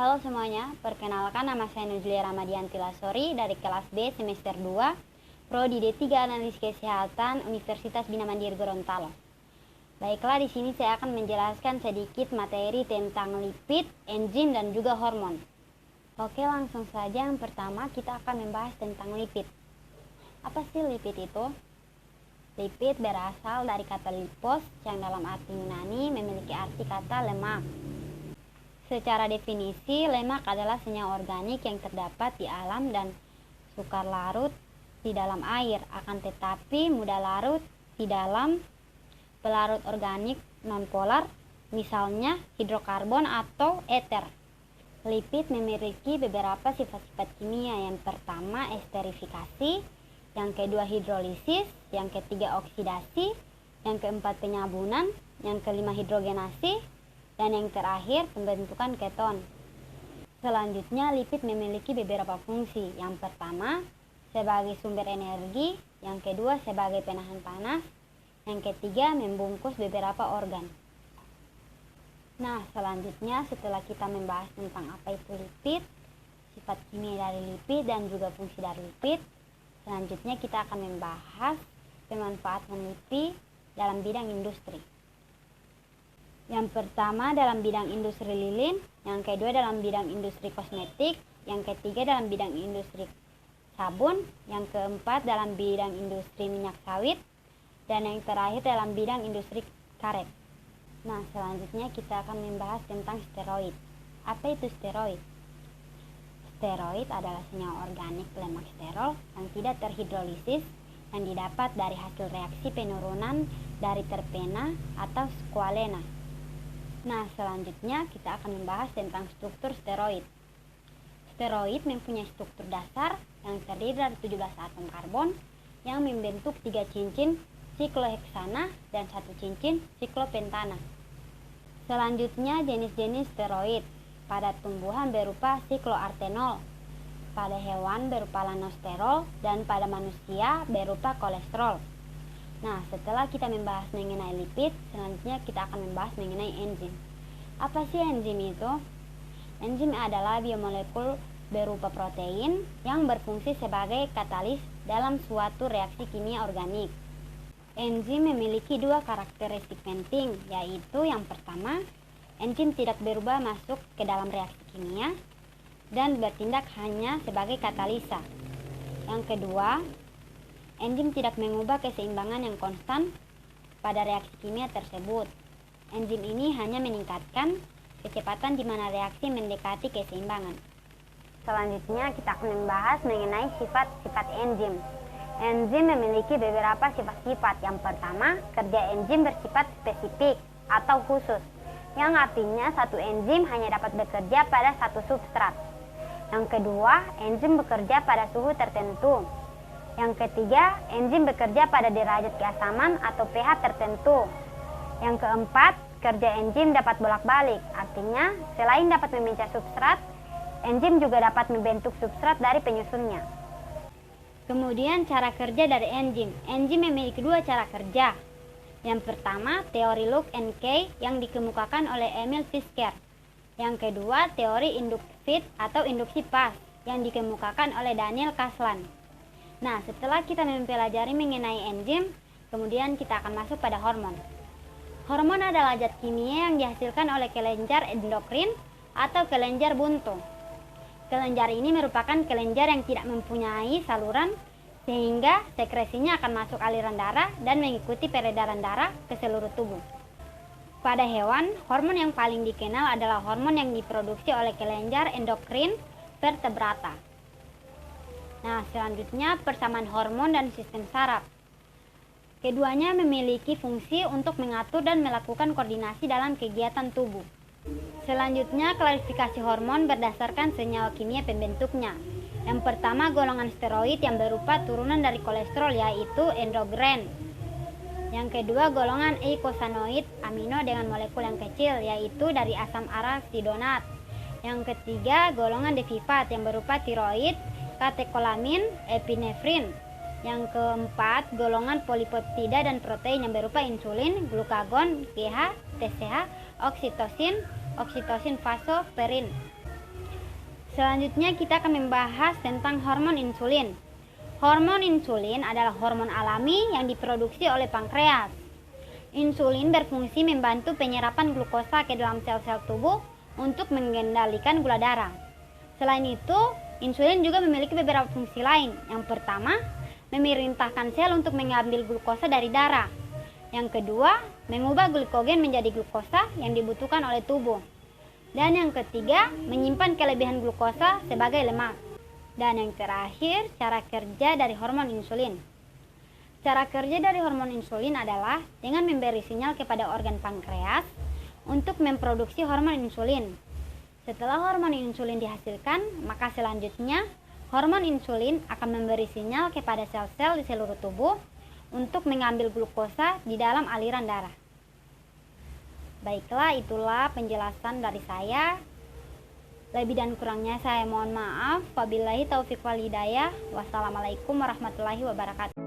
Halo semuanya, perkenalkan nama saya Nuzlia Ramadianti Lasori dari kelas B semester 2, Prodi D3 Analis Kesehatan Universitas Bina Mandiri Gorontalo. Baiklah, di sini saya akan menjelaskan sedikit materi tentang lipid, enzim, dan juga hormon. Oke, langsung saja. Yang pertama kita akan membahas tentang lipid. Apa sih lipid itu? Lipid berasal dari kata lipos yang dalam arti Yunani memiliki arti kata lemak. Secara definisi, lemak adalah senyawa organik yang terdapat di alam dan sukar larut di dalam air, akan tetapi mudah larut di dalam pelarut organik nonpolar, misalnya hidrokarbon atau eter. Lipid memiliki beberapa sifat-sifat kimia. Yang pertama esterifikasi, yang kedua hidrolisis, yang ketiga oksidasi, yang keempat penyabunan, yang kelima hidrogenasi, dan yang terakhir pembentukan keton. Selanjutnya, lipid memiliki beberapa fungsi. Yang pertama, sebagai sumber energi, yang kedua sebagai penahan panas, yang ketiga membungkus beberapa organ. Nah, selanjutnya setelah kita membahas tentang apa itu lipid, sifat kimia dari lipid dan juga fungsi dari lipid, selanjutnya kita akan membahas pemanfaatan lipid dalam bidang industri. Yang pertama dalam bidang industri lilin, yang kedua dalam bidang industri kosmetik, yang ketiga dalam bidang industri sabun, yang keempat dalam bidang industri minyak sawit, dan yang terakhir dalam bidang industri karet. Nah, selanjutnya kita akan membahas tentang steroid. Apa itu steroid? Steroid adalah senyawa organik lemak sterol yang tidak terhidrolisis yang didapat dari hasil reaksi penurunan dari terpena atau squalene. Nah, selanjutnya kita akan membahas tentang struktur steroid. Steroid mempunyai struktur dasar yang terdiri dari 17 atom karbon yang membentuk 3 cincin sikloheksana dan 1 cincin siklopentana. Selanjutnya jenis-jenis steroid. Pada tumbuhan berupa sikloartenol, pada hewan berupa lanosterol, dan pada manusia berupa kolesterol. Nah, setelah kita membahas mengenai lipid, selanjutnya kita akan membahas mengenai enzim. Apa sih enzim itu? Enzim adalah biomolekul berupa protein yang berfungsi sebagai katalis dalam suatu reaksi kimia organik. Enzim memiliki 2 karakteristik penting, yaitu yang pertama, enzim tidak berubah masuk ke dalam reaksi kimia dan bertindak hanya sebagai katalisa. Yang kedua, enzim tidak mengubah keseimbangan yang konstan pada reaksi kimia tersebut. Enzim ini hanya meningkatkan kecepatan di mana reaksi mendekati keseimbangan. Selanjutnya kita akan membahas mengenai sifat-sifat enzim. Enzim memiliki beberapa sifat-sifat. Yang pertama, kerja enzim bersifat spesifik atau khusus, yang artinya satu enzim hanya dapat bekerja pada satu substrat. Yang kedua, enzim bekerja pada suhu tertentu. Yang ketiga, enzim bekerja pada derajat keasaman atau pH tertentu. Yang keempat, kerja enzim dapat bolak-balik, artinya selain dapat memecah substrat, enzim juga dapat membentuk substrat dari penyusunnya. Kemudian cara kerja dari enzim. Enzim memiliki 2 cara kerja. Yang pertama, teori Lock and Key yang dikemukakan oleh Emil Fisker. Yang kedua, teori induktif atau induksi pas yang dikemukakan oleh Daniel Kaslan. Nah, setelah kita mempelajari mengenai enzim, kemudian kita akan masuk pada hormon. Hormon adalah zat kimia yang dihasilkan oleh kelenjar endokrin atau kelenjar buntu. Kelenjar ini merupakan kelenjar yang tidak mempunyai saluran, sehingga sekresinya akan masuk aliran darah dan mengikuti peredaran darah ke seluruh tubuh. Pada hewan, hormon yang paling dikenal adalah hormon yang diproduksi oleh kelenjar endokrin vertebrata. Nah, selanjutnya persamaan hormon dan sistem saraf. Keduanya memiliki fungsi untuk mengatur dan melakukan koordinasi dalam kegiatan tubuh. Selanjutnya, klasifikasi hormon berdasarkan senyawa kimia pembentuknya. Yang pertama, golongan steroid yang berupa turunan dari kolesterol, yaitu endogen. Yang kedua, golongan eikosanoid amino dengan molekul yang kecil, yaitu dari asam arasidonat. Yang ketiga, golongan devivat yang berupa tiroid, katekolamin, epinefrin. Yang keempat, golongan polipeptida dan protein yang berupa insulin, glukagon, GH, TCH, oksitosin, oksitosin fosforin. Selanjutnya kita akan membahas tentang hormon insulin. Hormon insulin adalah hormon alami yang diproduksi oleh pankreas. Insulin berfungsi membantu penyerapan glukosa ke dalam sel-sel tubuh untuk mengendalikan gula darah. Selain itu, insulin juga memiliki beberapa fungsi lain. Yang pertama, memerintahkan sel untuk mengambil glukosa dari darah. Yang kedua, mengubah glikogen menjadi glukosa yang dibutuhkan oleh tubuh. Dan yang ketiga, menyimpan kelebihan glukosa sebagai lemak. Dan yang terakhir, cara kerja dari hormon insulin. Cara kerja dari hormon insulin adalah dengan memberi sinyal kepada organ pankreas untuk memproduksi hormon insulin. Setelah hormon insulin dihasilkan, maka selanjutnya hormon insulin akan memberi sinyal kepada sel-sel di seluruh tubuh untuk mengambil glukosa di dalam aliran darah. Baiklah, itulah penjelasan dari saya. Lebih dan kurangnya saya mohon maaf. Wabillahi taufiq wal hidayah. Wassalamualaikum warahmatullahi wabarakatuh.